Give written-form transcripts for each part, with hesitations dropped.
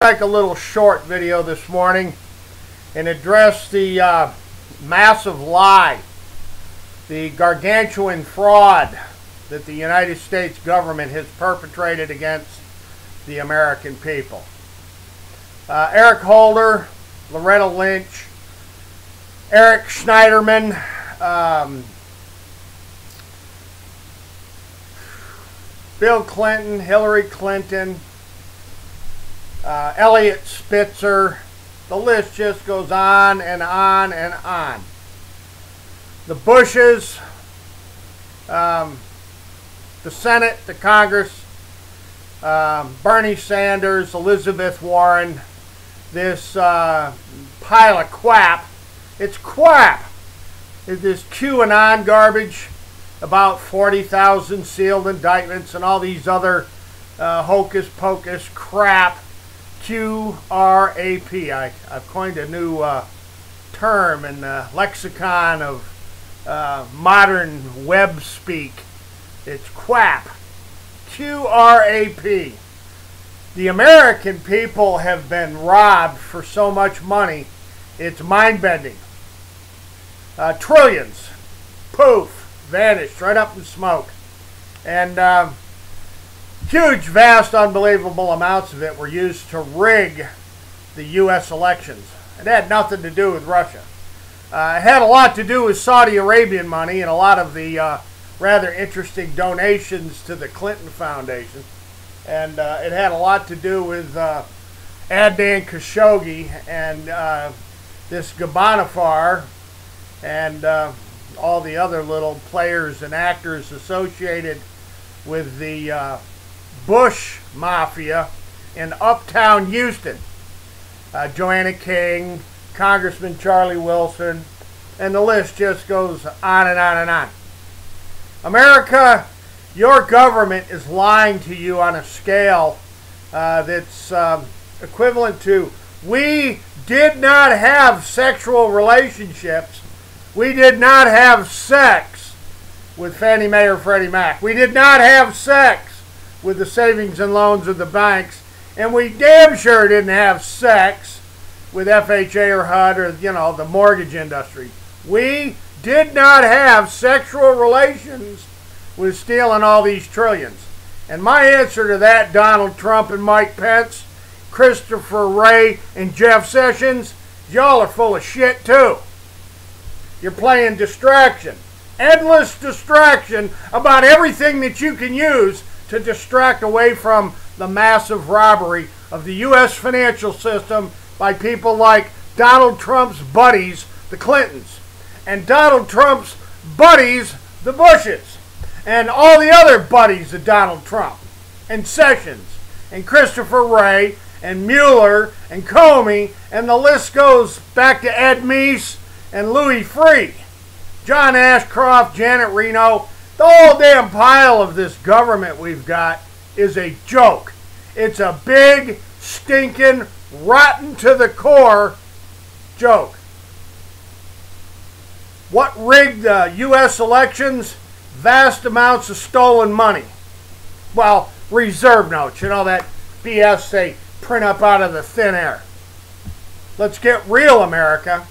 Make a little short video this morning and address the massive lie, the gargantuan fraud that the United States government has perpetrated against the American people. Eric Holder, Loretta Lynch, Eric Schneiderman, Bill Clinton, Hillary Clinton, Eliot Spitzer, the list just goes on and on and on. The Bushes, the Senate, the Congress, Bernie Sanders, Elizabeth Warren, this pile of quap. It's quap. It's this QAnon garbage about 40,000 sealed indictments and all these other hocus pocus crap. QRAP. I've coined a new term in the lexicon of modern web speak. It's quap. QRAP. The American people have been robbed for so much money, it's mind-bending. Trillions. Poof. Vanished right up in smoke. And huge, vast, unbelievable amounts of it were used to rig the U.S. elections. It had nothing to do with Russia. It had a lot to do with Saudi Arabian money and a lot of the rather interesting donations to the Clinton Foundation. And it had a lot to do with Adnan Khashoggi and this Ghebbanifar and all the other little players and actors associated with the Bush Mafia in uptown Houston. Joanna King, Congressman Charlie Wilson, and the list just goes on and on and on. America, your government is lying to you on a scale that's equivalent to, we did not have sexual relationships. We did not have sex with Fannie Mae or Freddie Mac. We did not have sex with the savings and loans of the banks. And we damn sure didn't have sex with FHA or HUD or, the mortgage industry. We did not have sexual relations with stealing all these trillions. And my answer to that, Donald Trump and Mike Pence, Christopher Wray and Jeff Sessions, y'all are full of shit too. You're playing distraction. Endless distraction about everything that you can use to distract away from the massive robbery of the U.S. financial system by people like Donald Trump's buddies, the Clintons, and Donald Trump's buddies, the Bushes, and all the other buddies of Donald Trump, and Sessions, and Christopher Wray, and Mueller, and Comey, and the list goes back to Ed Meese and Louis Freeh, John Ashcroft, Janet Reno. The whole damn pile of this government we've got is a joke. It's a big, stinking, rotten to the core joke. What rigged the U.S. elections? Vast amounts of stolen money. Well, reserve notes, that BS they print up out of the thin air. Let's get real, America.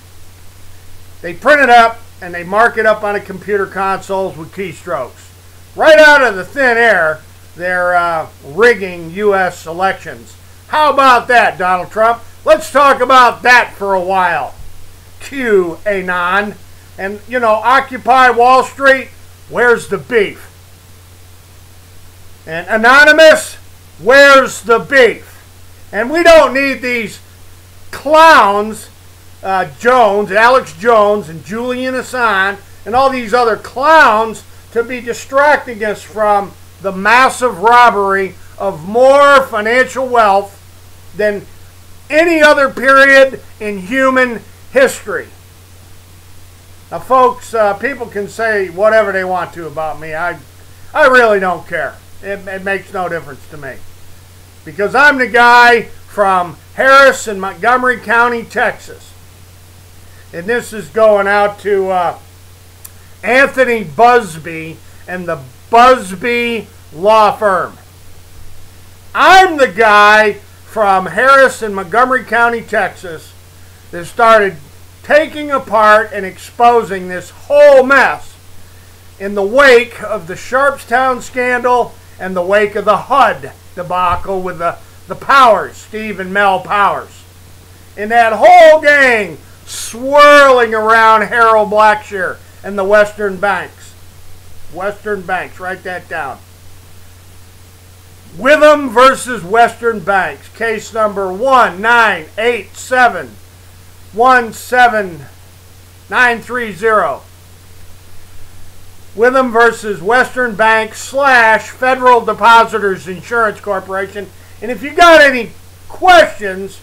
They print it up and they mark it up on a computer consoles with keystrokes. Right out of the thin air, they're rigging U.S. elections. How about that, Donald Trump? Let's talk about that for a while. QAnon. And, Occupy Wall Street, where's the beef? And Anonymous, where's the beef? And we don't need these clowns, Alex Jones and Julian Assange and all these other clowns to be distracting us from the massive robbery of more financial wealth than any other period in human history. Now, folks, people can say whatever they want to about me. I really don't care. It makes no difference to me. Because I'm the guy from Harris and Montgomery County, Texas. And this is going out to Anthony Busby and the Busby Law Firm. I'm the guy from Harris and Montgomery County, Texas, that started taking apart and exposing this whole mess in the wake of the Sharpstown scandal and the wake of the HUD debacle with the Powers, Steve and Mel Powers. And that whole gang swirling around Harold Blackshear and the Western Banks. Western Banks, write that down. Witham versus Western Banks, case number 198717930. Witham versus Western Banks / Federal Depositors Insurance Corporation. And if you got any questions,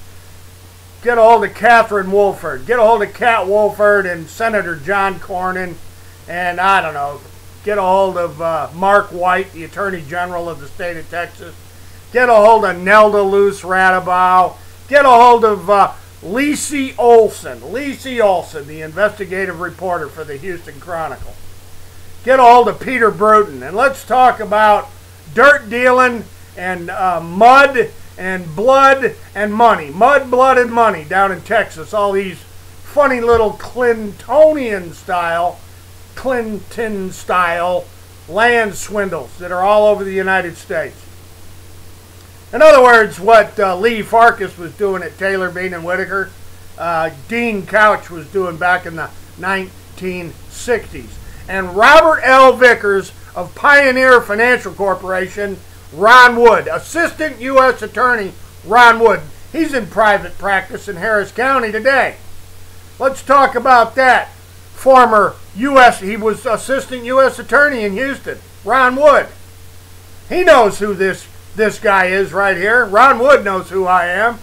get a hold of Catherine Woolford. Get a hold of Cat Woolford and Senator John Cornyn. And I don't know, get a hold of Mark White, the Attorney General of the state of Texas. Get a hold of Nelda Luce Radabaugh. Get a hold of Lacey Olson. Lacey Olson, the investigative reporter for the Houston Chronicle. Get a hold of Peter Bruton. And let's talk about dirt dealing and mud and blood and money. Mud, blood, and money down in Texas. All these funny little Clinton style land swindles that are all over the United States. In other words, what Lee Farkas was doing at Taylor, Bean, and Whitaker, Dean Couch was doing back in the 1960s. And Robert L. Vickers of Pioneer Financial Corporation, Ron Wood, Assistant U.S. Attorney Ron Wood. He's in private practice in Harris County today. Let's talk about that. Former U.S., he was Assistant U.S. Attorney in Houston, Ron Wood. He knows who this guy is right here. Ron Wood knows who I am.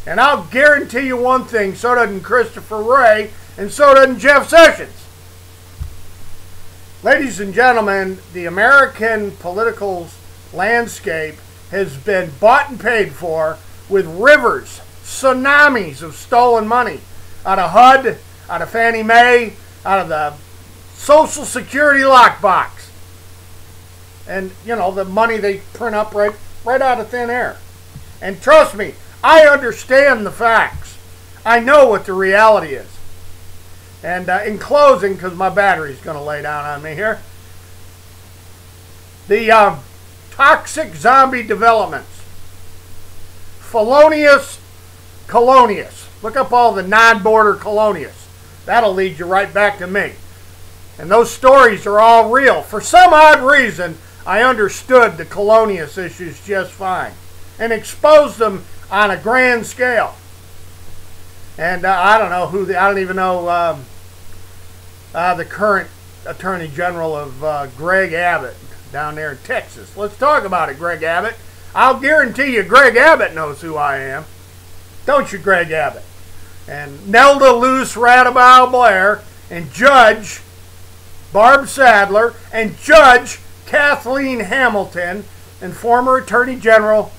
And I'll guarantee you one thing, so doesn't Christopher Wray, and so doesn't Jeff Sessions. Ladies and gentlemen, the American political landscape has been bought and paid for with rivers, tsunamis of stolen money out of HUD, out of Fannie Mae, out of the Social Security lockbox. And, you know, the money they print up right out of thin air. And trust me, I understand the facts. I know what the reality is. And in closing, because my battery's going to lay down on me here, the toxic zombie developments. Felonious Colonius. Look up all the non-border colonius. That'll lead you right back to me. And those stories are all real. For some odd reason, I understood the colonius issues just fine and exposed them on a grand scale. And I don't know who I don't even know the current Attorney General of Greg Abbott down there in Texas. Let's talk about it, Greg Abbott. I'll guarantee you Greg Abbott knows who I am. Don't you, Greg Abbott? And Nelda Luce Radabaugh Blair and Judge Barb Sadler and Judge Kathleen Hamilton and former Attorney General